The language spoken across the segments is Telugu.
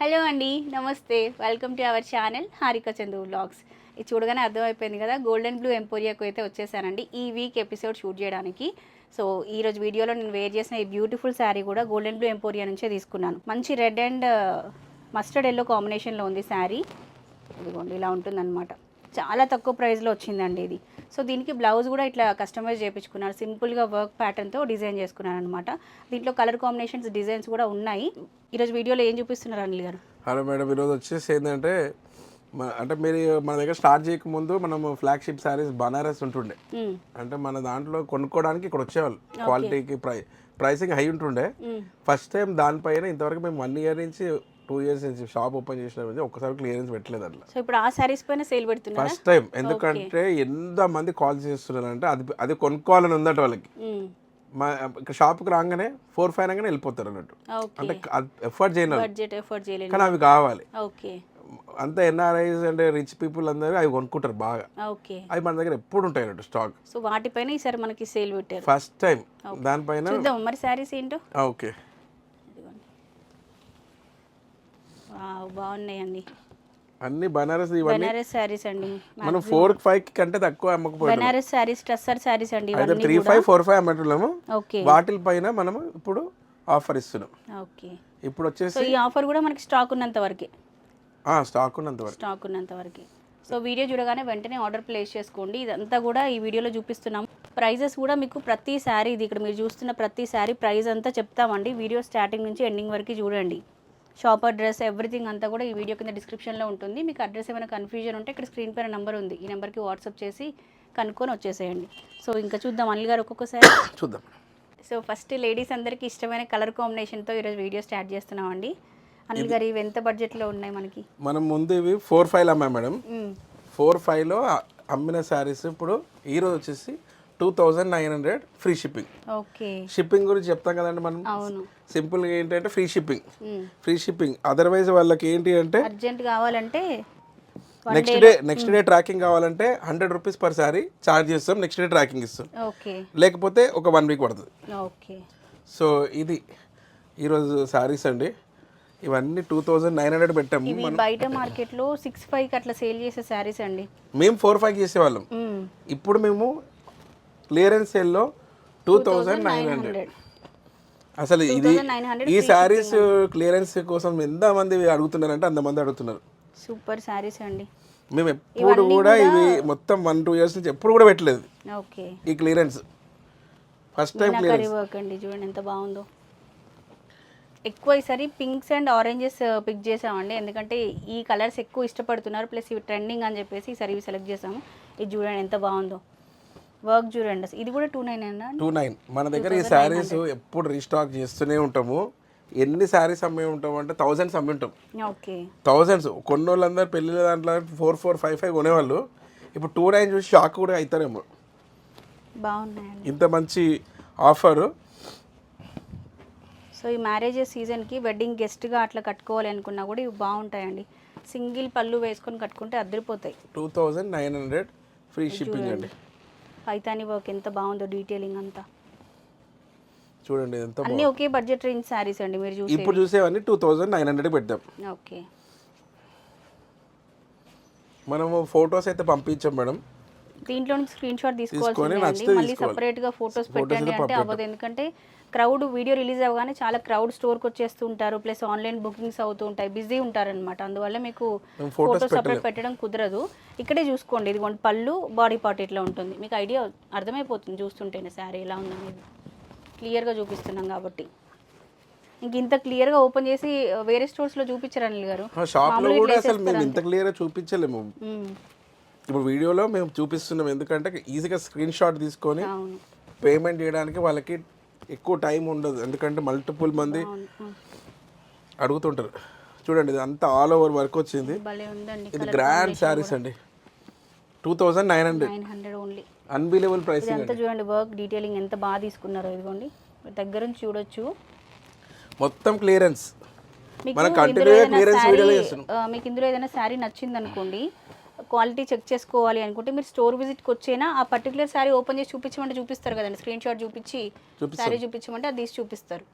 హలో అండి, నమస్తే. Welcome to our channel Harika Chandu vlogs. ఇది చూడగానే అర్థమైపోయింది కదా, గోల్డెన్ బ్లూ ఎంపోరియాకు అయితే వచ్చేసానండి ఈ వీక్ ఎపిసోడ్ షూట్ చేయడానికి. సో ఈరోజు వీడియోలో నేను వేర్ చేసిన ఈ బ్యూటిఫుల్ శారీ కూడా గోల్డెన్ బ్లూ ఎంపోరియా నుంచే తీసుకున్నాను. మంచి రెడ్ అండ్ మస్టర్డ్ ఎల్లో కాంబినేషన్లో ఉంది శారీ. ఇదిగోండి, ఇలా ఉంటుందన్నమాట. చాలా తక్కువ ప్రైస్లో వచ్చిందండి ఇది. సో దీనికి బ్లౌజ్ కూడా ఇట్లా కస్టమైజ్ చేయించుకున్నాను. సింపుల్గా వర్క్ ప్యాటర్న్తో డిజైన్ చేసుకున్నాను అనమాట. దీంట్లో కలర్ కాంబినేషన్స్ డిజైన్స్ కూడా ఉన్నాయి. ఈరోజు వీడియోలో ఏం చూపిస్తున్నారు అనిల్ గారు? హలో మేడం, ఈరోజు వచ్చేసి ఏంటంటే అంటే మీరు మన దగ్గర స్టార్ట్ చేయకముందు మనము ఫ్లాగ్షిప్ శారీస్ బనారస్ ఉంటుండే. అంటే మన దాంట్లో కొనుక్కోవడానికి ఇక్కడ వచ్చేవాళ్ళు. క్వాలిటీకి ప్రైసింగ్ హై ఉంటుండే. ఫస్ట్ టైం దానిపైన ఇంతవరకు మేము 1 year నుంచి 2 years నుంచి షాప్ ఓపెన్ చేసిన ఒక్కసారి క్లియరెన్స్ పెట్టలేదు అట్లా. సో ఇప్పుడు ఆ సారీస్ పైన సేల్ పెడుతున్నారు ఫస్ట్ టైం. ఎందుకంటే ఎంత మంది కాల్ చేస్తున్నారు అంటే అది కొనుక్కోవాలని ఉందట వాళ్ళకి. మా ఇక్కడ షాప్కి రాగానే 4-5 అనగానే వెళ్ళిపోతారు అన్నట్టు. అంటే ఎఫర్ట్ చేయలేదు, కానీ అవి కావాలి. అంతా ఎన్ఆర్ఐస్ అంటే రిచ్ పీపుల్ అందరూ అవి కొనుక్కుంటారు బాగా. అవి మన దగ్గర ఎప్పుడు ఉంటాయి అన్నట్టు స్టాక్. సో వాటిపైన ఈసారి మనకి సేల్ పెట్టారు ఫస్ట్ టైం. దానిపైన చూద్దాం మరి సారీస్ ఏంటో. ఓకే, బాగున్నాయండి అన్ని బనారస్. బనారస్ సారీస్ అండి. మనం 4-5 కంటే తక్కువ అమ్మకపోయాం. బనారస్ సారీస్, టస్సర్ సారీస్ అండి. 3-5-4-5 అమ్మేటున్నాము. వాటి పైన మనము ఇప్పుడు ఆఫర్ ఇస్తున్నాం. ఓకే, ఇప్పుడు వచ్చేసి ఈ ఆఫర్ కూడా మనకి స్టాక్ ఉన్నంత వరకే. స్టాక్ ఉన్నంత వరకే. సో వీడియో చూడగానే వెంటనే ఆర్డర్ ప్లేస్ చేసుకోండి. ఇదంతా కూడా ఈ వీడియోలో చూపిస్తున్నాం. ప్రైజెస్ కూడా మీకు ప్రతి శారీ, ఇది ఇక్కడ మీరు చూస్తున్న ప్రతి శారీ ప్రైస్ అంతా చెప్తామండి. వీడియో స్టార్టింగ్ నుంచి ఎండింగ్ వరకు చూడండి. షాప్ అడ్రస్ ఎవ్రీథింగ్ అంతా కూడా ఈ వీడియో కింద డిస్క్రిప్షన్లో ఉంటుంది. మీకు అడ్రస్ ఏమైనా కన్ఫ్యూజన్ ఉంటే ఇక్కడ స్క్రీన్ పైన నెంబర్ ఉంది, ఈ నెంబర్కి వాట్సాప్ చేసి కనుక్కొని వచ్చేసేయండి. సో ఇంకా చూద్దాం అనిల్ గారు ఒక్కొక్కసారి చూద్దాం. సో ఫస్ట్ లేడీస్ అందరికీ ఇష్టమైన కలర్ కాంబినేషన్తో ఈరోజు వీడియో స్టార్ట్ చేస్తున్నామండి. అనిల్ గారు, ఇవి ఎంత బడ్జెట్లో ఉన్నాయి మనకి? మనం ముందు ఇవి 4-5 అమ్మాయి మేడం. 4-5లో అమ్మిన శారీస్ ఇప్పుడు ఈరోజు వచ్చేసి 2900 ఫ్రీ షిప్పింగ్. ఓకే, షిప్పింగ్ గురించి చెప్తాం కదండి మనం. అవును, సింపుల్గా ఏంటంటే ఫ్రీ షిప్పింగ్. అదర్వైజ్ వాళ్ళకి ఏంటి అంటే అర్జెంట్ కావాలంటే నెక్స్ట్ డే ట్రాకింగ్ కావాలంటే 100 రూపీస్ పర్ శారీ ఛార్జ్ చేస్తాం. నెక్స్ట్ డే ట్రాకింగ్ ఇస్తాం. ఓకే, లేకపోతే ఒక 1 week పడుతుంది. ఓకే. సో ఇది ఈరోజు శారీస్ అండి. ఇవన్నీ 2900 పెట్టాము. ఇవి బయట మార్కెట్లో 6-5 అట్లా సేల్ చేసే శారీస్ అండి. మేము 4-5 చేసేవాళ్ళం. ఇప్పుడు మేము క్లియరెన్స్ సేల్లో 2900. అసలు ఇది ఈ శారీస్ క్లియరెన్స్ కోసం ఎంతమంది అడుగుతున్నారంటే అంతమంది అడుగుతున్నారు. సూపర్ శారీస్ అండి. మేము ఎప్పుడు కూడా ఇవి మొత్తం 1-2 years నుంచి ఎప్పుడు కూడా పెట్టలేదు. ఓకే, ఈ clearance first time clearance work అండి. చూడండి ఎంత బాగుందో. ఎక్కువ ఈసారి పింక్స్ అండ్ ఆరెంజెస్ పిక్ చేసామండి, ఎందుకంటే ఈ కలర్స్ ఎక్కువ ఇష్టపడుతున్నారు. ప్లస్ ఇవి ట్రెండింగ్ అని చెప్పేసి ఈసారి ఇవి సెలెక్ట్ చేసాము. ఇది చూడండి ఎంత బాగుందో వర్క్. చూడండి, ఇది కూడా 29. మన దగ్గర ఈ శారీస్ ఎప్పుడు రీస్టాక్ చేస్తూనే ఉంటాము. ఎన్ని శారీస్ అమ్మే ఉంటాము అంటే thousands అమ్మి ఉంటాం. Okay, thousands. కొన్ని వాళ్ళందరూ పెళ్ళిళ్ళ దాంట్లో 4-4-5-5 కొనేవాళ్ళు ఇప్పుడు 29 చూసి షాక్ కూడా అవుతారేమో. బాగున్నాయండి, ఇంత మంచి ఆఫర్. సో ఈ మ్యారేజ్ సీజన్కి వెడ్డింగ్ గెస్ట్గా అట్లా కట్టుకోవాలి అనుకున్నా కూడా ఇవి బాగుంటాయండి. సింగిల్ పళ్ళు వేసుకొని కట్టుకుంటే అద్దరిపోతాయి. 2900 ఫ్రీ షిప్పింగ్ అండి. పైతాని వర్క్ ఎంత బాగుందో, డీటెయిలింగ్ అంతా చూడండి ఎంత బాగుంది. అన్నీ ఒకే బడ్జెట్ రేంజ్ శారీస్ అండి. మీరు ఇప్పుడు చూసేవన్నీ 2900 పెట్టాం. ఓకే, మనము ఫొటోస్ అయితే పంపించాం మేడం. దీంట్లో నుంచి స్క్రీన్ షాట్ తీసుకోవాల్సింది. మళ్ళీ సపరేట్గా ఫొటోస్ పెట్టండి అంటే అవ్వదు, ఎందుకంటే క్రౌడ్ వీడియో రిలీజ్ అవ్వగానే చాలా క్రౌడ్ స్టోర్కి వచ్చేస్తూ ఉంటారు. ప్లస్ ఆన్లైన్ బుకింగ్స్ అవుతూ ఉంటాయి, బిజీ ఉంటారనమాట. అందువల్ల మీకు ఫొటోస్ సపరేట్ పెట్టడం కుదరదు. ఇక్కడే చూసుకోండి, ఇది పళ్ళు బాడీ పార్ట్ ఇట్లా ఉంటుంది. మీకు ఐడియా అర్థమైపోతుంది చూస్తుంటేనే శారీ ఎలా ఉందనేది. క్లియర్గా చూపిస్తున్నాం కాబట్టి. ఇంక ఇంత క్లియర్గా ఓపెన్ చేసి వేరే స్టోర్స్లో చూపించారు అనిల్ గారు. షాప్లో కూడా అసలు మేము ఇంత క్లియర్గా చూపించలేము. ఇప్పుడు వీడియోలో మేము చూపిస్తున్నాం, ఎందుకంటే ఈజీగా స్క్రీన్ షాట్ తీసుకొని పేమెంట్ చేయడానికి వాళ్ళకి ఎక్కువ టైం ఉండదు, ఎందుకంటే మల్టిపుల్ మంది అడుగుతుంటారు. చూడండి, ఇది అంతా ఆల్ ఓవర్ వర్క్ వచ్చింది. ఇది గ్రాండ్ శారీస్ అండి. 2900 ఓన్లీ. అన్బిలీవబుల్ ప్రైసింగ్ అంతా చూడండి. వర్క్ డీటెయిలింగ్ ఎంత బాగా తీసుకున్నారో. ఇదిగోండి, దగ్గర నుంచి చూడొచ్చు. మొత్తం క్లియరెన్స్. మీకు ఇందులో ఏదైనా శారీ నచ్చింది అనుకోండి, క్వాలిటీ చెక్ చేసుకోవాలి అనుకుంటే మీరు స్టోర్ విజిట్కి వచ్చేనా ఆ పర్టికులర్ శారీ ఓపెన్ చేసి చూపించమంటే చూపిస్తారు కదండి. స్క్రీన్ షాట్ చూపించి శారీ చూపించమంటే అది తీసి చూపిస్తారు.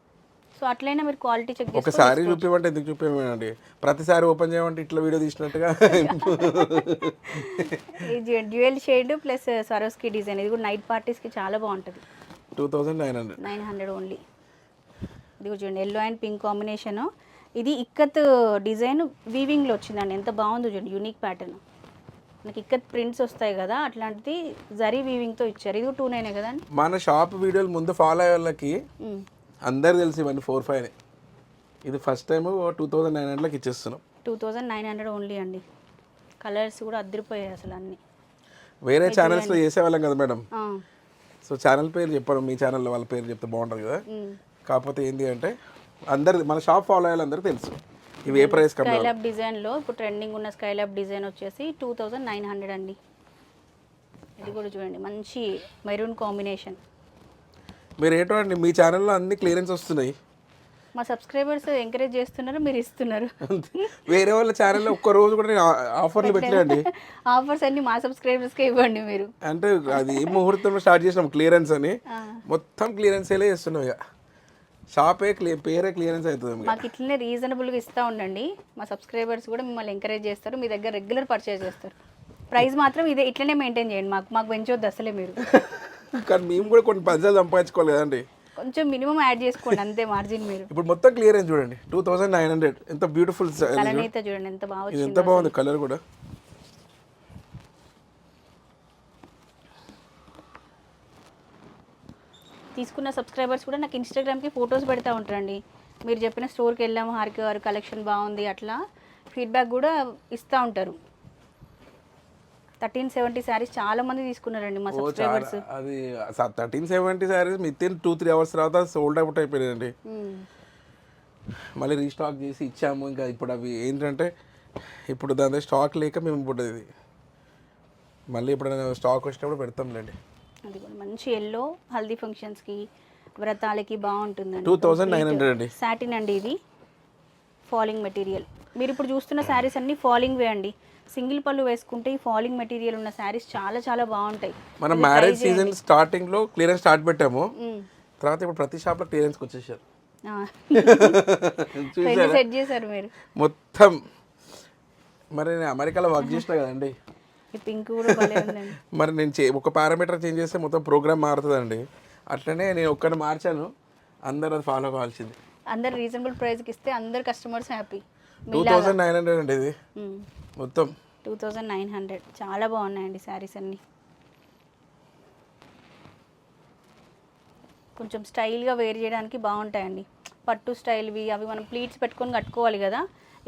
సో అట్లయినా మీరు క్వాలిటీ చెక్ ఒకసారి చూపించమంటే ఎందుకు చూపించమండి, ప్రతిసారి ఓపెన్ చేయమంటే ఇట్లా వీడియో తీసినట్టుగా. Dual shade plus Swarovski design, ఇది కూడా నైట్ పార్టీస్కి చాలా బాగుంటుంది. 2900 ఓన్లీ. ఇది కూడా చూడండి ఎల్లో అండ్ పింక్ కాంబినేషను. ఇది ఇక్కత్ డిజైన్ వీవింగ్లో వచ్చిందండి, ఎంత బాగుందో చూడండి, యూనిక్ ప్యాటర్న్. మనకి ఇక్కత్ ప్రింట్స్ వస్తాయి కదా, అట్లాంటిది జరీ వీవింగ్తో ఇచ్చారు. ఇది 29 కదా అండి. మన షాప్ వీడియోలు ముందు ఫాలో అయ్యే వాళ్ళకి అందరు తెలిసి ఇవన్నీ 45. ఇది ఫస్ట్ టైం 2900 ఇచ్చేస్తున్నాం. 2900 ఓన్లీ అండి. కలర్స్ కూడా అదిరిపోయాయి అసలు అన్నీ. వేరే ఛానల్స్లో చేసేవాళ్ళం కదా మేడం, సో ఛానల్ పేరు చెప్పడం, మీ ఛానల్లో వాళ్ళ పేరు చెప్తే బాగుంటుంది కదా. కాకపోతే ఏంటి అంటే అందరు మన షాప్ ఫాలో అయ్యే వాళ్ళందరూ తెలుసు ఇవి ఏ ప్రైస్ కమ్. స్కైలాబ్ డిజైన్లో ఇప్పుడు ట్రెండింగ్ ఉన్న స్కైలాబ్ డిజైన్ వచ్చేసి 2900 అండి. ఇది కూడా చూడండి మంచి మెరూన్ కాంబినేషన్. మీరు ఏంటో అండి మీ ఛానల్లో అన్ని క్లియరెన్స్ వస్తున్నాయి, మా సబ్స్క్రైబర్స్ ఎంకరేజ్ చేస్తున్నారు, మీరు ఇస్తున్నారు. వేరే వాళ్ళ ఛానల్లో ఒక్క రోజు కూడా నేను ఆఫర్లు పెట్టలేండి. ఆఫర్స్ అన్ని మా సబ్స్క్రైబర్స్కే ఇవ్వండి మీరు. అంటే అది ఏ ముహూర్తంలో స్టార్ట్ చేసినాం క్లియరెన్స్ అని, మొత్తం క్లియరెన్స్ ఏ చేస్తున్నాం. ఇక షాపే పేరే క్లియరెన్స్ అవుతుంది. మాకు ఇట్లనే రీజనబుల్గా ఇస్తూ ఉండండి, మా సబ్స్క్రైబర్స్ కూడా మిమ్మల్ని ఎంకరేజ్ చేస్తారు, మీ దగ్గర రెగ్యులర్ పర్చేజ్ చేస్తారు. ప్రైస్ మాత్రం ఇదే ఇట్లనే మెయింటైన్ చేయండి, మాకు పెంచొద్దు అసలే మీరు. కానీ మేము కూడా కొన్ని పైసలు సంపాదించుకోవాలి కదండి, కొంచెం మినిమం యాడ్ చేసుకోండి అంతే మార్జిన్. మీరు ఇప్పుడు మొత్తం క్లియరెన్స్ చూడండి 2900. ఎంత బ్యూటిఫుల్ కలర్ అయితే చూడండి ఎంత బాగా వచ్చింది, ఎంత బాగుంది కలర్ కూడా. తీసుకున్న సబ్స్క్రైబర్స్ కూడా నాకు ఇన్స్టాగ్రామ్కి ఫొటోస్ పెడతా ఉంటారండి. మీరు చెప్పిన స్టోర్కి వెళ్ళాము, హారిక గారు కలెక్షన్ బాగుంది, అట్లా ఫీడ్బ్యాక్ కూడా ఇస్తూ ఉంటారు. 1370 శారీస్ చాలా మంది తీసుకున్నారండి మా సబ్స్క్రైబర్స్. అది 1370 శారీస్ వితిన్ 2-3 అవర్స్ తర్వాత సోల్డ్ అవుట్ అయిపోయాయండి. మళ్ళీ రీస్టాక్ చేసి ఇచ్చాము. ఇంకా ఇప్పుడు అవి ఏంటంటే ఇప్పుడు దాని స్టాక్ లేక మేము ఇప్పుడు ఇది మళ్ళీ ఎప్పుడైనా స్టాక్ వచ్చినప్పుడు పెడతాంలేండి. అది కూడా మంచి ఎల్లో హల్దీ ఫంక్షన్స్కి వ్రతాలకి బాగుంటుందండి. 2900 అండి. సాటిన్ అండి, ఇది ఫాలింగ్ మెటీరియల్. మీరు ఇప్పుడు చూస్తున్న శారీస్ అన్నీ ఫాలింగ్ వే అండి. సింగిల్ పళ్ళు వేసుకుంటే ఈ ఫాలింగ్ మెటీరియల్ ఉన్న శారీస్ చాలా చాలా బాగుంటాయి. మనం మ్యారేజ్ సీజన్ స్టార్టింగ్లో క్లియరెన్స్ స్టార్ట్ పెట్టాము, తర్వాత ఇప్పుడు ప్రతి షాప్లో క్లియరెన్స్కి వచ్చేసారు. సెట్ చేశారు మీరు మొత్తం. మరి నేను అమెరికాలో వర్క్ చేసినా కదండి, ఈ పింక్ కూడా భలే ఉందండి. మరి నేను ఒక పారామీటర్ చేంజ్ చేస్తే మొత్తం ప్రోగ్రామ్ మారుతుందండి. అట్లనే నేను ఒక్కడిని మార్చాను, అందరు అది ఫాలో కావాల్సింది. అందరు రీజనబుల్ ప్రైస్కి ఇస్తే అందరు కస్టమర్స్ హ్యాపీ. 2900 అండి ఇది మొత్తం. 2900 చాలా బాగున్నాయండి శారీస్ అన్నీ. కొంచెం స్టైల్గా వేర్ చేయడానికి బాగుంటాయండి. పట్టు స్టైల్వి అవి మనం ప్లీట్స్ పెట్టుకొని కట్టుకోవాలి కదా,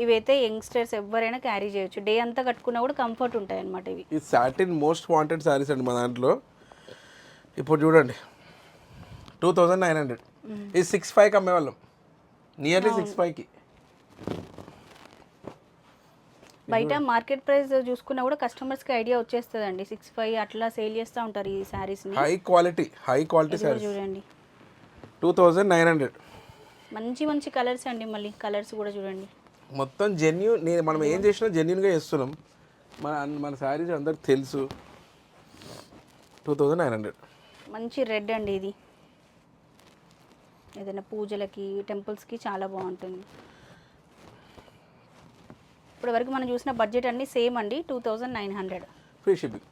ఇవైతే యంగ్స్టర్స్ ఎవరైనా క్యారీ చేయొచ్చు, డే అంతా కట్టుకున్నా కూడా కంఫర్ట్ ఉంటాయి అన్నమాట. ఇవి ఈ సాటిన్ మోస్ట్ వాంటెడ్ శారీస్ అండి మా దాంట్లో. ఇప్పుడు చూడండి 2900, ఇది 65కి అమ్మేవాళ్ళం, నియర్లీ 65కి. బయట మార్కెట్ ప్రైస్ చూసుకున్నా కూడా కస్టమర్స్కి ఐడియా వచ్చేస్తుందండి. 65 అట్లా సేల్ చేస్తూ ఉంటారు ఈ శారీస్ని. హై క్వాలిటీ శారీస్ చూడండి 2900. మంచి మంచి కలర్స్ అండి, మళ్ళీ కలర్స్ కూడా చూడండి మొత్తం జెన్యూన్. మనం ఏం చేసినా జెన్యూన్గా చేస్తున్నాం. మన శారీస్ అందరికి తెలుసు. 2900. మంచి రెడ్ అండి, ఇది ఏదైనా పూజలకి టెంపుల్స్కి చాలా బాగుంటుంది. ఇప్పుడు వరకు మనం చూసిన బడ్జెట్ అన్నీ సేమ్ అండి, 2900. Free shipping.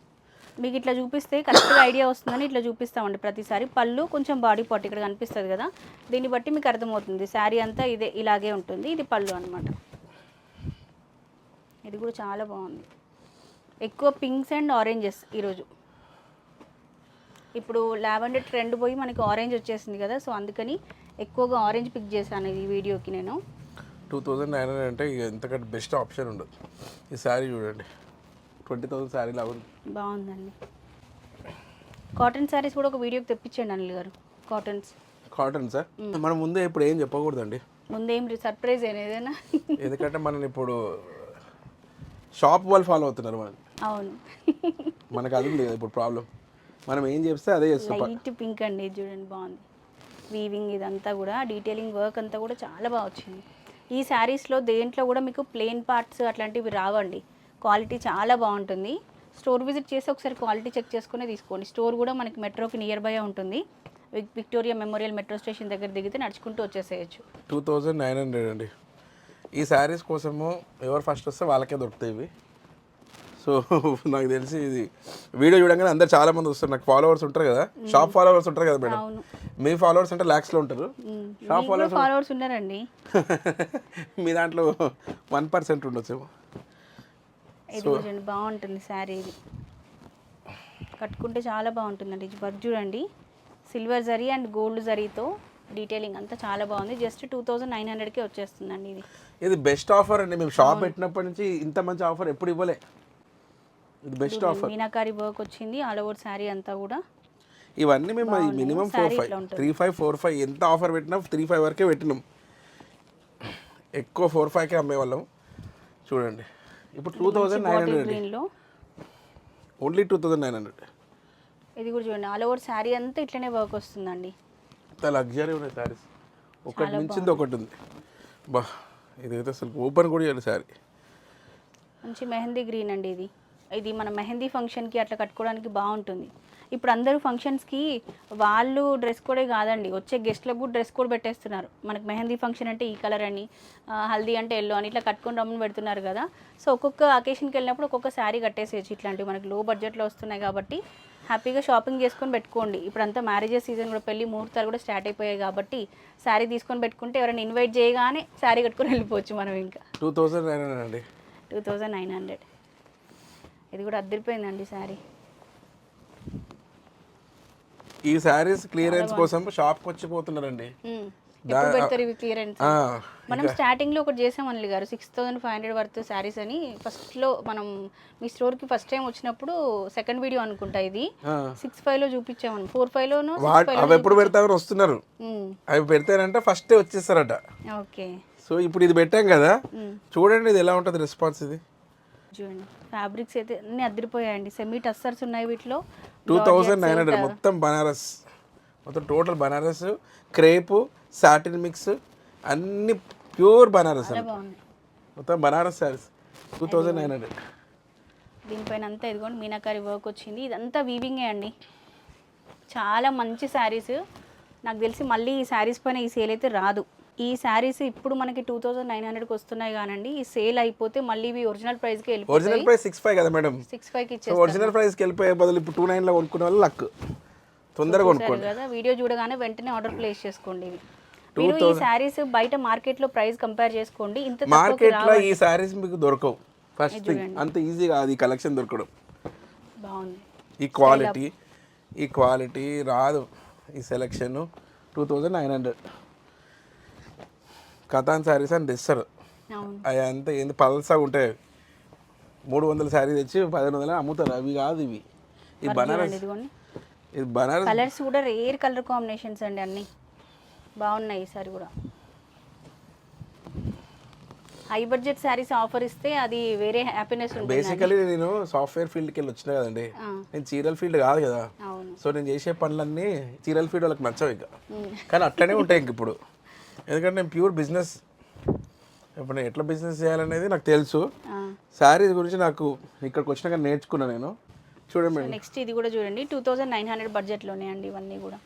మీకు ఇట్లా చూపిస్తే కరెక్ట్గా ఐడియా వస్తుందని ఇట్లా చూపిస్తామండి ప్రతిసారి. పళ్ళు కొంచెం బాడీ పార్ట్ ఇక్కడ కనిపిస్తుంది కదా, దీన్ని బట్టి మీకు అర్థమవుతుంది. శారీ అంతా ఇలాగే ఉంటుంది, ఇది పళ్ళు అనమాట. ఇది కూడా చాలా బాగుంది. ఎక్కువ పింక్స్ అండ్ ఆరెంజెస్ ఈరోజు. ఇప్పుడు లావెండర్ ట్రెండ్ పోయి మనకి ఆరెంజ్ వచ్చేసింది కదా, సో అందుకని ఎక్కువగా ఆరెంజ్ పిక్ చేశాను ఈ వీడియోకి నేను. 2900 అంటే ఎంతకంటే బెస్ట్ ఆప్షన్ ఉండదు. ఈ శారీ చూడండి 20,000 శారీ లాగా బాగుందండి. కాటన్ శారీస్ కూడా ఒక వీడియోకి తెప్పించండి అనిల్ గారు. కాటన్ సార్ మనం ముందే ఇప్పుడు ఏం చెప్పకూడదండి, ముందేం సర్ప్రైజ్ ఏదైనా. ఎందుకంటే మనం ఇప్పుడు షాప్ వాళ్ళు ఫాలో అవుతున్నారు మనం. అవును, మనకు అది లేదు ఇప్పుడు ప్రాబ్లం. మనం ఏం చేస్తే అదే చేస్తాం. లైట్ పింక్ అండి, చూడండి బాగుంది. వీవింగ్ ఇదంతా కూడా డీటెయిలింగ్ వర్క్ అంతా కూడా చాలా బాగా వచ్చింది. ఈ శారీస్లో దేంట్లో కూడా మీకు ప్లెయిన్ పార్ట్స్ అట్లాంటివి రావండి. క్వాలిటీ చాలా బాగుంటుంది. స్టోర్ విజిట్ చేసి ఒకసారి క్వాలిటీ చెక్ చేసుకుని తీసుకోండి. స్టోర్ కూడా మనకి మెట్రోకి నియర్ బై ఉంటుంది. విక్టోరియా మెమోరియల్ మెట్రో స్టేషన్ దగ్గర దిగితే నడుచుకుంటూ వచ్చేసేయచ్చు. 2900 అండి. ఈ శారీస్ కోసము ఎవరు ఫస్ట్ వస్తే వాళ్ళకే దొరుకుతాయి ఇవి. సో నాకు తెలిసి ఇది వీడియో చూడగానే అందరు చాలా మంది వస్తారు. నాకు ఫాలోవర్స్ ఉంటారు కదా, షాప్ ఫాలోవర్స్ ఉంటారు కదా మేడం. మీ ఫాలోవర్స్ అంటే ల్యాక్స్లో ఉంటారు, షాప్ ఫాలోవర్స్ ఉన్నారండి. మీ దాంట్లో 1% ఉండొచ్చేమో. ఇది బాగుంటుంది శారీ, ఇది కట్టుకుంటే చాలా బాగుంటుందండి. ఇది వర్క్ చూడండి, సిల్వర్ జరీ అండ్ గోల్డ్ జరీతో డీటెయిలింగ్ అంతా చాలా బాగుంది. జస్ట్ 2900కే వచ్చేస్తుందండి ఇది. ఇది బెస్ట్ ఆఫర్ అండి. మేము షాప్ పెట్టినప్పటి నుంచి ఇంత మంచి ఆఫర్ ఎప్పుడు ఇవ్వలే. ఇది బెస్ట్ ఆఫర్. మీనాకారి వర్క్ వచ్చింది ఆల్ ఓవర్ శారీ అంతా కూడా. ఇవన్నీ మేము మినిమం 45, 35, 45 ఎంత ఆఫర్ పెట్టినా 35 వరకే పెట్టినాం. ఎక్కువ 45కే అమ్మేవాళ్ళం. చూడండి ఇప్పుడు 2900, ఓన్లీ 2900. ఇది కూడా చూడండి, ఆల్ ఓవర్ శారీ అంతా ఇట్లనే వర్క్ వస్తుందండి. అంత లగ్జరీ ఉన్నాయి శారీస్, ఒకటి మించింది ఒకటి ఉంది. బా ఇదైతే అసలు ఓపెన్ కూడా చేయాలి శారీ. మంచి మెహందీ గ్రీన్ అండి ఇది. ఇది మన మెహందీ ఫంక్షన్కి అట్లా కట్టుకోవడానికి బాగుంటుంది. ఇప్పుడు అందరూ ఫంక్షన్స్కి వాళ్ళు డ్రెస్ కోడే కాదండి, వచ్చే గెస్ట్లకు కూడా డ్రెస్ కోడ్ పెట్టేస్తున్నారు. మనకు మెహందీ ఫంక్షన్ అంటే ఈ కలర్ అని, హల్దీ అంటే ఎల్లో అని ఇట్లా కట్టుకొని రమ్మని పెడుతున్నారు కదా. సో ఒక్కొక్క అకేషన్కి వెళ్ళినప్పుడు ఒక్కొక్క శారీ కట్టేసేయచ్చు. ఇట్లాంటివి మనకి లో బడ్జెట్లో వస్తున్నాయి కాబట్టి హ్యాపీగా షాపింగ్ చేసుకొని పెట్టుకోండి. ఇప్పుడు అంతా మ్యారేజెస్ సీజన్ కూడా, పెళ్లి ముహూర్తాలు కూడా స్టార్ట్ అయిపోయాయి కాబట్టి శారీ తీసుకొని పెట్టుకుంటే ఎవరైనా ఇన్వైట్ చేయగానే శారీ కట్టుకొని వెళ్ళిపోవచ్చు మనం. ఇంకా 2900 అండి. 2900. ఇది కూడా అద్దరిపోయిందండి శారీ. ఈ శారీస్ క్లియరెన్స్ కోసం షాప్కి వచ్చిపోతున్నారండి. ఎప్పుడు పెడతారు ఇవి క్లియరెన్స్? మనం స్టార్టింగ్ లో ఒకటి చేసాం అనిల్ గారు, 6500 వర్త్ శారీస్ అని. ఫస్ట్ లో మనం మీ స్టోర్ కి ఫస్ట్ టైం వచ్చినప్పుడు సెకండ్ వీడియో అనుకుంటా ఇది, 65 లో చూపించాము. 45 లోను అవి ఎప్పుడు పెడతామని వస్తున్నారు. అవి పెడతారంటే ఫస్ట్ వచ్చేస్తారట. ఓకే, సో ఇప్పుడు ఇది పెట్టాం కదా, చూడండి ఇది ఎలా ఉంటుంది రెస్పాన్స్. ఇది చూడండి, ఫ్యాబ్రిక్స్ అయితే అన్ని అదిరిపోయాయండి. సెమీ టస్సర్స్ ఉన్నాయి వీటిలో. 2900 మొత్తం బనారస్, మొత్తం total Banaras, crepe, satin mix, అన్ని ప్యూర్ బనారస్ మొత్తం బనారస్ శారీస్. 2900. దీనిపైన అంతా ఇదిగోండి మీనాకారి వర్క్ వచ్చింది. ఇదంతా వీవింగే అండి. చాలా మంచి శారీస్. నాకు తెలిసి మళ్ళీ ఈ శారీస్ పైన ఈ సేల్ అయితే రాదు. ఈ శారీస్ ఇప్పుడు మనకి 2900కి వస్తున్నాయి కానండి, ఈ సేల్ అయిపోతే మళ్ళీ ఇవి ఒరిజినల్ ప్రైస్కి వెళ్ళిపోతాయి. ఒరిజినల్ ప్రైస్ 65 కదా మేడం, 65కి ఇచ్చేస్తారు. ఒరిజినల్ ప్రైస్కి వెళ్ళిపోయే బదులు ఇప్పుడు 2900లో కొనుక్కునే వాళ్ళు లక్, తొందరగా కొనుక్కోండి కదా. వీడియో చూడగానే వెంటనే ఆర్డర్ ప్లేస్ చేసుకోండి. ఇవి మీరు ఈ శారీస్ బయట మార్కెట్లో ప్రైస్ కంపేర్ చేసుకోండి. ఇంత మార్కెట్లో ఈ శారీస్ మీకు దొరకవు. ఫస్ట్ థింగ్ అంత ఈజీగా అది కలెక్షన్ దొరకడం. బాగుంది ఈ క్వాలిటీ రాదు. ఈ సెలెక్షన్ 2900. కథాన్ శారీస్ అని తెస్తారు, అవి అంతా ఏంది పల్సగా ఉంటాయి. 300 శారీ తెచ్చి 1500 అమ్ముతారు. అవి కాదు ఇవి. ఈ బనారస్, ఇది బనారస్ కలర్స్ కూడా రేర్ కలర్ కాంబినేషన్స్ అండి, అన్ని బాగున్నాయి. ఈసారి కూడా హై బడ్జెట్ శారీస్ ఆఫర్ ఇస్తే అది వేరే హ్యాపీనెస్ ఉంటుంది. బేసికలీ నేను సాఫ్ట్వేర్ ఫీల్డ్కి వెళ్ళి వచ్చినా కదండి, నేను చీరల్ ఫీల్డ్ కాదు కదా. సో నేను చేసే పనులన్నీ చీరల్ ఫీల్డ్ వాళ్ళకి నచ్చవు ఇక, కానీ అట్లనే ఉంటాయి ఇంక ఇప్పుడు. ఎందుకంటే నేను ప్యూర్ బిజినెస్, ఇప్పుడు నేను ఎట్లా బిజినెస్ చేయాలనేది నాకు తెలుసు. శారీస్ గురించి నాకు ఇక్కడికి వచ్చినాక నేర్చుకున్నా నేను. చూడండి నెక్స్ట్ ఇది కూడా చూడండి, 2900 బడ్జెట్లోనే అండి ఇవన్నీ కూడా.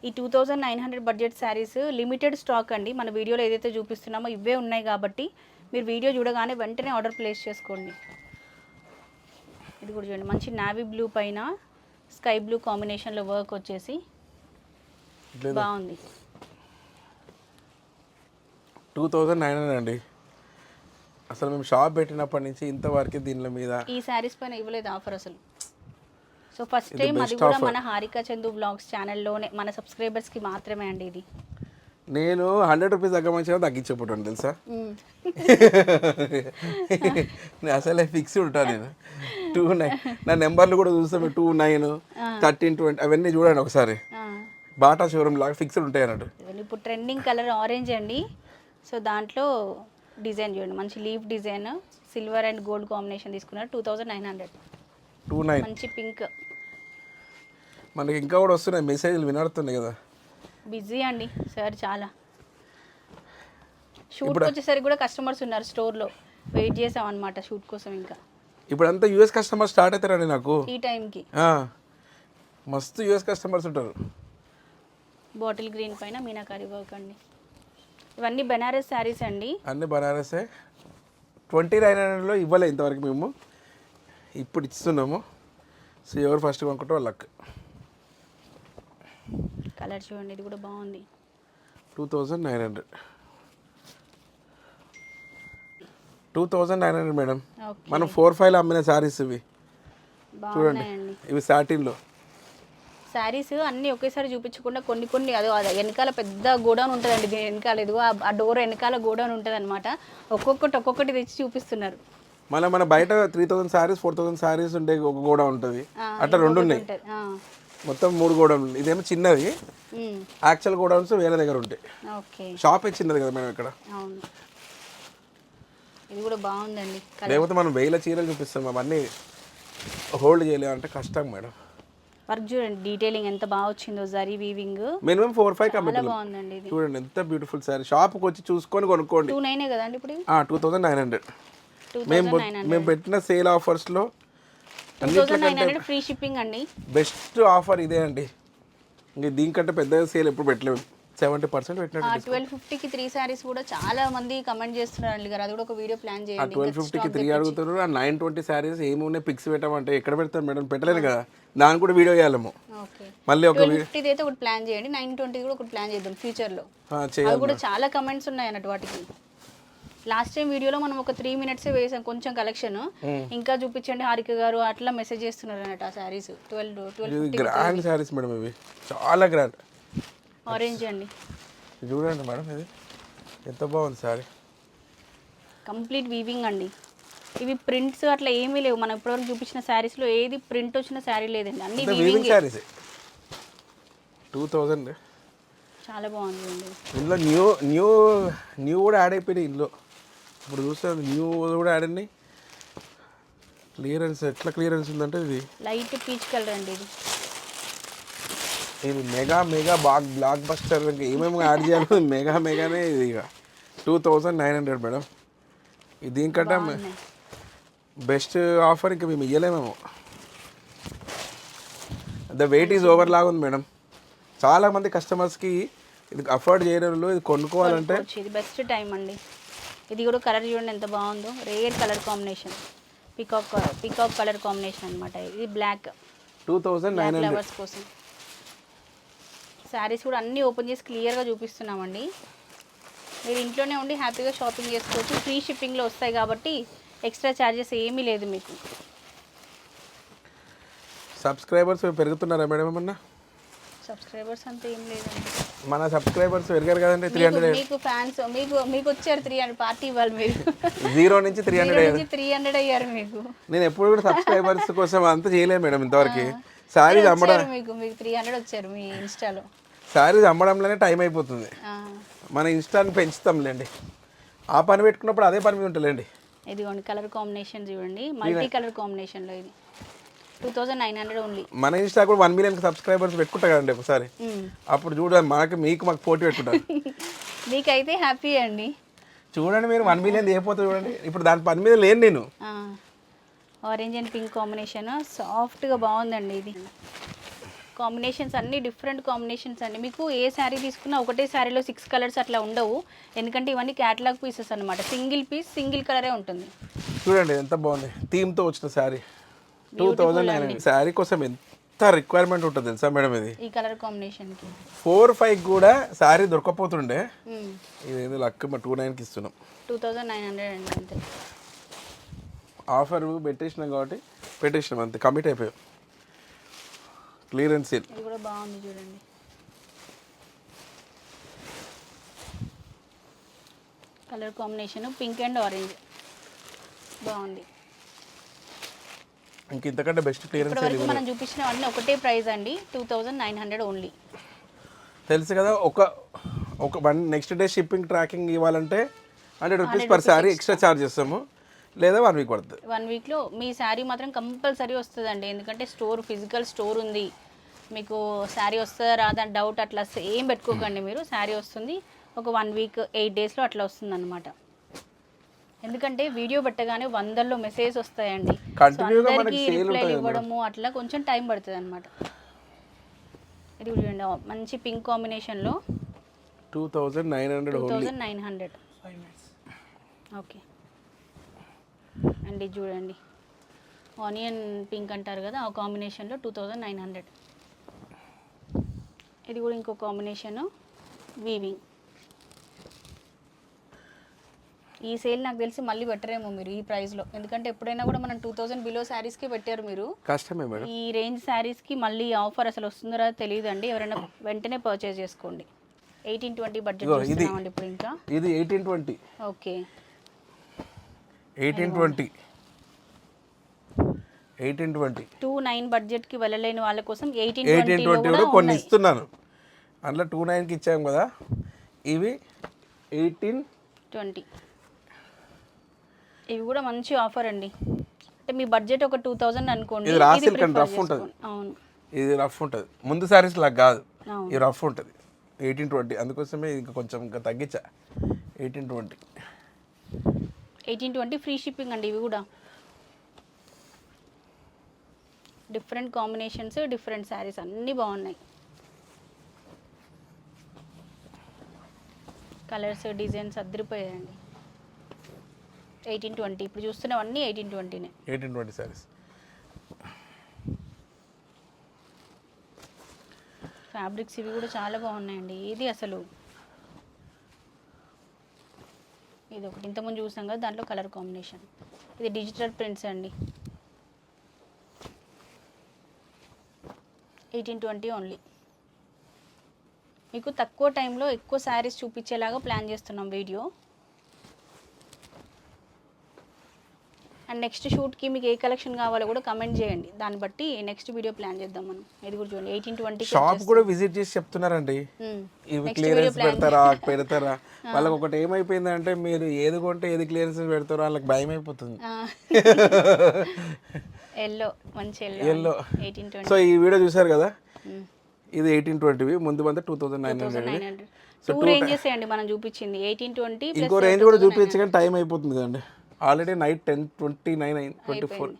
ఈ 2900 బడ్జెట్ శారీస్ లిమిటెడ్ స్టాక్ అండి. మన వీడియోలో ఏదైతే చూపిస్తున్నామో ఇవే ఉన్నాయి కాబట్టి మీరు వీడియో చూడగానే వెంటనే ఆర్డర్ ప్లేస్ చేసుకోండి. ఇది కూడా చూడండి, మంచి నావీ బ్లూ పైన స్కై బ్లూ కాంబినేషన్లో వర్క్ వచ్చేసి బాగుంది. 2900 అండి. అసలు మేము షాప్ పెట్టినప్పటి నుంచి ఇంతవరకు దీనిల మీద ఈ శారీస్ పైన ఇవ్వలేదు ఆఫర్ అసలు. సో ఫస్ట్ టైం అది కూడా మన హారిక చందు వ్లాగ్స్ ఛానల్లోనే మన సబ్స్క్రైబర్స్కి మాత్రమే అండి ఇది. నేను 100 రూపీస్ తగ్గమంచినా తగ్గించబోటాను తెలుసా. నేను అసలే ఫిక్స్డ్ ఉంటాను. నేను 29 నా నెంబర్లు కూడా చూస్తాం, 29, 13, 20 అవన్నీ చూడండి ఒకసారి. బాటా షోరూమ్ లాగా ఫిక్స్డ్ ఉంటాయి అన్నట్టు. ఇప్పుడు ట్రెండింగ్ కలర్ ఆరెంజ్ అండి. సో దాంట్లో డిజైన్ చూడండి, మంచి leaf design, silver and gold combination తీసుకున్నారు. 2900. మంచి పింక్. మనకి ఇంకా కూడా వస్తున్నాయి మెసేజ్లు, వినడుతున్నాయి కదా. బిజీ అండి సార్ చాలా. షూట్కి వచ్చేసరికి కూడా కస్టమర్స్ ఉన్నారు స్టోర్లో, వెయిట్ చేసాం అనమాట షూట్ కోసం. ఇంకా ఇప్పుడు అంతా యూఎస్ కస్టమర్ స్టార్ట్ అవుతారండి నాకు ఈ టైంకి. మస్తు యూఎస్ కస్టమర్స్ ఉంటారు. బాటిల్ గ్రీన్ పైన మీనాకారి వర్క్ అండి. ఇవన్నీ బెనారస్ శారీస్ అండి. అన్ని బనారసే. 2900లో ఇవ్వలే ఇంతవరకు మేము, ఇప్పుడు ఇస్తున్నాము. సో ఎవరు ఫస్ట్ కొనుక్కుంటే వాళ్ళకి. కలర్ చూడండి, ఇది కూడా బాగుంది. 2900 2900 మేడం. మనం 4-5లో అమ్మిన శారీస్ ఇవి చూడండి. ఇవి సాటిన్లో శారీస్ అన్నీ ఒకేసారి చూపించకుండా కొన్ని కొన్ని అదో అది వెనకాల పెద్ద గోడౌన్ ఉంటుందండి. దీని వెనకాల ఇదిగో ఆ డోర్ వెనకాల గోడౌన్ ఉంటుంది అనమాట. ఒక్కొక్కటి తెచ్చి చూపిస్తున్నారు. మళ్ళీ మన బయట 3000 శారీస్ 4000 శారీస్ ఉంటే ఒక గోడ ఉంటుంది, అట్లా 2 ఉన్నాయి. మొత్తం 3 గోడౌన్లు. ఇదేమో చిన్నది, యాక్చువల్ గోడౌన్స్ వేరే దగ్గర ఉంటాయి. షాప్ చిన్నది కదా మేడం ఇక్కడ. అవును, ఇది కూడా బాగుందండి. లేకపోతే మనం 1000 చీరలు చూపిస్తాం, అవన్నీ హోల్డ్ చేయలేము అంటే కష్టం మేడం. వర్క్ చూడండి, డీటెయిలింగ్ ఎంత బాగా వచ్చిందో, జరీ వీవింగ్. మినిమం 4-5 చాలా బాగుందండి ఇది. చూడండి ఎంత బ్యూటిఫుల్ సారీ. షాప్కి వచ్చి చూసుకొని కొనుక్కోండి. 2900 కదండి ఇప్పుడు. 2900. మేము పెట్టిన సేల్ ఆఫర్స్లో 2900 ఫ్రీ షిప్పింగ్ అండి. బెస్ట్ ఆఫర్ ఇదే అండి. ఇంకా దీనికంటే పెద్ద సేల్ ఎప్పుడు పెట్టలేము. 70% పెట్టినట్టు. 1250కి 3 శారీస్ కూడా చాలా మంది కమెంట్ చేస్తున్నారు అండి గారు. అది కూడా ఒక వీడియో ప్లాన్ చేయండి. 1250కి 3 అడుగుతారు. 920 శారీస్ ఏమున్నాయి పిక్స్ పెట్టామంటే ఎక్కడ పెడతారు మేడం? పెట్టలేదు కదా, దాని కూడా వీడియో చేయాలేము. మళ్ళీ ఒక 1250 అయితే ఒకటి ప్లాన్ చేయండి, 920 కూడా ఒకటి ప్లాన్ చేద్దాం ఫ్యూచర్లో. అది కూడా చాలా కమెంట్స్ ఉన్నాయి అన్నట్టు వాటికి. లాస్ట్ టైం వీడియోలో మనం ఒక 3 minutes వేసాం కొంచెం కలెక్షన్. ఇంకా చూపించండి హారిక గారు అట్లా మెసేజ్ చేస్తున్నారు అన్నట్టు. ఆ శారీస్ 1250 గ్రాండ్ శారీస్ మేడం, ఇవి చాలా గ్రాండ్. ఆరెంజ్ అండి, చూడండి మేడం, ఇది ఎంత బాగుంది శారీ. కంప్లీట్ వీవింగ్ అండి. ఇవి ప్రింట్స్ అట్లా ఏమీ లేవు. మనం ఇప్పటివరకు చూపించిన శారీస్లో ఏది ప్రింట్ వచ్చిన శారీ లేదండి, అన్ని వీవింగ్ శారీస్. 2000 చాలా బాగుంది. ఇందులో న్యూ కూడా యాడ్ అయిపోయినాయి. ఇందులో ఇప్పుడు చూస్తే న్యూ కూడా యాడ్ అయినాయి. క్లియరెన్స్ ఎట్లా క్లియరెన్స్ ఉందంటే ఇది లైట్ పీచ్ కలర్ అండి. ఇది మెగా బ్లాక్ బస్టర్. ఇంకా ఏమేమి యాడ్ చేయాలో మెగానే ఇది. ఇక 2900 మేడం. ఇది దీనికంటే బెస్ట్ ఆఫర్ ఇంకా మేము ఇవ్వలేమేమో. ద వెయిట్ ఈజ్ ఓవర్ లాగా ఉంది మేడం. చాలామంది కస్టమర్స్కి ఇది అఫోర్డ్ చేయడంలో ఇది కొనుక్కోవాలంటే ఇది బెస్ట్ టైం అండి. ఇది కూడా కలర్ చూడండి ఎంత బాగుందో. Rare colour combination, peacock colour combination అనమాట. ఇది బ్లాక్. 2900 ఫ్లవర్స్ కోసం. శారీస్ కూడా అన్నీ ఓపెన్ చేసి క్లియర్గా చూపిస్తున్నామండి. మీరు ఇంట్లోనే ఉండి హ్యాపీగా షాపింగ్ చేసుకోవచ్చు. ఫ్రీ షిప్పింగ్లో వస్తాయి కాబట్టి ఎక్స్ట్రా ఛార్జెస్ ఏమీ లేదు మీకు. సబ్స్క్రైబర్స్ పెరుగుతున్నారా మేడం? ఏమన్నా సబ్స్క్రైబర్స్ అంతా ఏం లేదండి. మన సబ్స్క్రైబర్స్ పెరిగారు కదండి. 300 మీకు ఫ్యాన్స్ మీకు వచ్చారు 300 పార్టీ ఇవ్వాలి. మీరు 0 నుంచి 300 అయ్యారు. మీకు నేను ఎప్పుడు కూడా సబ్స్క్రైబర్స్ కోసం అంతా చేయలేదు మేడం ఇంతవరకు. శారీస్ అమ్మడం మీకు 300 వచ్చారు మీ ఇన్స్టాలో. శారీస్ అమ్మడంలోనే టైం అయిపోతుంది. మన ఇన్స్టాని పెంచుతాంలేండి. ఆ పని పెట్టుకున్నప్పుడు అదే పని మీద ఉంటుందండి. ఇదిగోండి కలర్ కాంబినేషన్ చూడండి, మల్టీ కలర్ కాంబినేషన్లో. ఇది 2900 ఓన్లీ. మన ఇన్స్టా కూడా 1 million సబ్స్క్రైబర్స్ పెట్టుకుంటా కదండి ఒకసారి. అప్పుడు చూడండి మాకు పోటీ పెట్టుకుంటారు. మీకైతే హ్యాపీ అండి. చూడండి మీరు 1 million చేయకపోతే చూడండి. ఇప్పుడు దాని పని మీద లేను నేను. ఆరెంజ్ అండ్ పింక్ కాంబినేషన్ సాఫ్ట్గా బాగుందండి. ఇది కాంబినేషన్స్ అన్నీ డిఫరెంట్ కాంబినేషన్స్ అండి. మీకు ఏ శారీ తీసుకున్నా ఒకటే శారీలో 6 కలర్స్ అట్లా ఉండవు. ఎందుకంటే ఇవన్నీ క్యాటలాగ్ పీసెస్ అనమాట. సింగిల్ పీస్ సింగిల్ కలరే ఉంటుంది. చూడండి ఎంత బాగుంది. థీమ్తో వచ్చిన శారీ 2900. శారీ కోసం ఎంత రిక్వైర్మెంట్ ఉంటుంది తెలుసా మేడం? ఇది ఈ కలర్ కాంబినేషన్కి 4-5 కూడా శారీ దొరకపోతుండే. ఇది లక్ 29కి ఇస్తున్నాం. 2900 అండి అంతే. ఆఫర్ పెట్టేసినాం కాబట్టి పెట్టేసినాం అంతే, కమిట్ అయిపోయాం. Clearance sale. ఇది కూడా బాగుంది చూడండి. Colour combination pink and orange బాగుంది. ఇంక ఇంతకంటే బెస్ట్ క్లియరెన్స్ సేల్ మనం చూపించిన అన్ని ఒకటే ప్రైస్ అండి, 2900 ఓన్లీ. తెలుసు కదా. ఒక నెక్స్ట్ డే షిప్పింగ్ ట్రాకింగ్ ఇవ్వాలంటే 100 rupees per sari extra charge చేస్తాము, లేదా 1 week పడుతుంది. 1 weekలో మీ శారీ మాత్రం కంపల్సరీ వస్తుందండి. ఎందుకంటే ఫిజికల్ స్టోర్ ఉంది. మీకు శారీ వస్తుందా రాదా డౌట్ అట్లా ఏం పెట్టుకోకండి మీరు. శారీ వస్తుంది. ఒక 1 week 8 daysలో అట్లా వస్తుంది అనమాట. ఎందుకంటే వీడియో పెట్టగానే 100లో మెసేజ్ వస్తాయండి. అందరికీ రిప్లైలు ఇవ్వడము అట్లా కొంచెం టైం పడుతుంది అనమాట. ఇది కూడా చూడండి మంచి పింక్ కాంబినేషన్లో 2900 ఓన్లీ. 2900. ఓకే అండ్ ఇది చూడండి ఆనియన్ పింక్ అంటారు కదా ఆ కాంబినేషన్లో 2900. ఇది కూడా ఇంకో కాంబినేషను వీవింగ్. ఈ సేల్ నాకు తెలిసి మళ్ళీ పెట్టరేమో మీరు ఈ ప్రైస్లో, ఎందుకంటే ఎప్పుడైనా కూడా మనం 2000 బిలో శారీస్కి పెట్టారు మీరు. కష్టమే మేడం. ఈ రేంజ్ శారీస్కి మళ్ళీ ఆఫర్ అసలు వస్తుందో తెలియదండి. ఎవరైనా వెంటనే పర్చేస్ చేసుకోండి. 1820 బడ్జెట్ చూస్తున్నామండి ఇప్పుడు. ఇంకా ఇది 1820. ఓకే 1820 29 బడ్జెట్కి వెళ్ళలేని వాళ్ళ కోసం 1820 కూడా కొన్ని ఇస్తున్నాను. అందులో 29కి ఇచ్చాము కదా, ఇవి 1820. ఇవి కూడా మంచి ఆఫర్ అండి. అంటే మీ బడ్జెట్ ఒక 2000 అనుకోండి. ఇది రాసిల్ కానీ రఫ్ ఉంటుంది. అవును ఇది రఫ్ ఉంటుంది. ముందు సారీస్ లాగా కాదు, ఇది రఫ్ ఉంటుంది. 1820 అందుకోసమే ఇంకా కొంచెం ఇంకా తగ్గించా. 1820 ఫ్రీ షిప్పింగ్ అండి. ఇవి కూడా డిఫరెంట్ కాంబినేషన్స్, డిఫరెంట్ శారీస్ అన్నీ బాగున్నాయి. Colours designs అద్దరిపోయాయండి. 1820 ఇప్పుడు చూస్తున్నవన్నీ 1820నే. 1820 సారీస్. ఫ్యాబ్రిక్స్ ఇవి కూడా చాలా బాగున్నాయండి. ఇది అసలు ఇది ఒకటి ఇంతకుముందు చూసాం కదా, దాంట్లో కలర్ కాంబినేషన్. ఇది డిజిటల్ ప్రింట్స్ అండి. 1820 ఓన్లీ. మీకు తక్కువ టైంలో ఎక్కువ శారీస్ చూపించేలాగా ప్లాన్ చేస్తున్నాం వీడియో. అండ్ నెక్స్ట్ షూట్కి మీకు ఏ కలెక్షన్ కావాలో కూడా కమెంట్ చేయండి, దాన్ని బట్టి నెక్స్ట్ వీడియో ప్లాన్ చేద్దాం మనం. ఇది కూడా చూడండి 1820 షాప్ కూడా విజిట్ చేసి చెప్తున్నారండి. ఇవి క్లియరెన్స్ పెడతారా వాళ్ళకి ఒకటి ఏమైపోయిందంటే మీరు ఏది కొంటే ఏది క్లియరెన్స్ పెడతారో వాళ్ళకి భయం అయిపోతుంది. ఎల్లో మంచి ఎల్లో. 1820. సో ఈ వీడియో చూసారు కదా, ఇది 1820 ముందు మంది 2900. టూ రేంజెస్ అండి మనం చూపించింది 1820. ఇంకో రేంజ్ కూడా చూపించు కానీ టైం అయిపోతుంది కదండి, ఆల్రెడీ నైట్ 10:29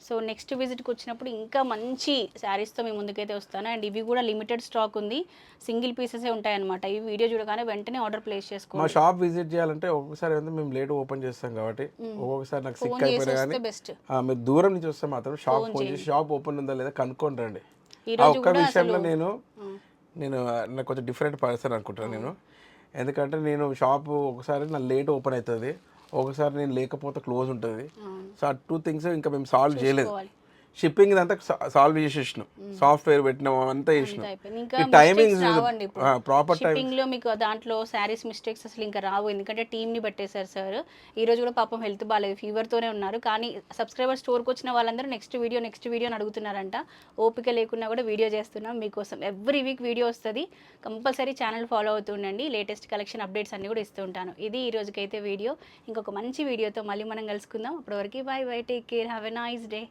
సో నెక్స్ట్ విజిట్కి వచ్చినప్పుడు ఇంకా మంచి శారీస్తో మీ ముందుకైతే వస్తాను. అండ్ ఇవి కూడా లిమిటెడ్ స్టాక్ ఉంది, సింగిల్ పీసెసే ఉంటాయన్నమాట. ఈ వీడియో చూడగానే వెంటనే ఆర్డర్ ప్లేస్ చేసుకోండి. మా షాప్ విజిట్ చేయాలంటే ఒక్కొక్కసారి అంటే మేము లేట్ ఓపెన్ చేస్తాం కాబట్టి ఒక్కొక్కసారి నాకు సిక్ అయిపోయినా కానీ బెస్ట్. మీరు దూరం నుంచి వస్తే మాత్రం షాప్ ఫోన్ చేసి షాప్ ఓపెన్ ఉందా లేదా కనుక్కొని రండి. ఒక్క విషయంలో నేను నాకు కొంచెం డిఫరెంట్ పర్సన్ అనుకుంటాను నేను, ఎందుకంటే నేను షాప్ ఒకసారి నా లేట్ ఓపెన్ అవుతుంది, ఒకసారి నేను లేకపోతే క్లోజ్ ఉంటుంది. సో ఆ 2 థింగ్స్ ఇంకా మేము సాల్వ్ చేయలేదు. షిప్పింగ్ ఇదంతా సాల్వ్ చేసేసినాం, సాఫ్ట్వేర్ పెట్టినాం, అంతా చేసినాం. టైమింగ్స్ ప్రాపర్ షిప్పింగ్లో మీకు దాంట్లో శారీస్ మిస్టేక్స్ అసలు ఇంకా రావు, ఎందుకంటే టీమ్ని పెట్టేశారు సార్. ఈ రోజు కూడా పాపం హెల్త్ బాగాలేదు, ఫీవర్తోనే ఉన్నారు. కానీ సబ్స్క్రైబర్ స్టోర్కి వచ్చిన వాళ్ళందరూ నెక్స్ట్ వీడియో అని అడుగుతున్నారంట. ఓపిక లేకున్నా కూడా వీడియో చేస్తున్నాం మీకోసం. ఎవ్రీ వీక్ వీడియో వస్తుంది, కంపల్సరీ ఛానల్ ఫాలో అవుతుండండి. లేటెస్ట్ కలెక్షన్ అప్డేట్స్ అన్ని కూడా ఇస్తూ ఉంటాను. ఇది ఈ రోజుకైతే వీడియో. ఇంకొక మంచి వీడియోతో మళ్ళీ మనం కలుసుకుందాం. అప్పటివరకు bye, take care, have a nice day.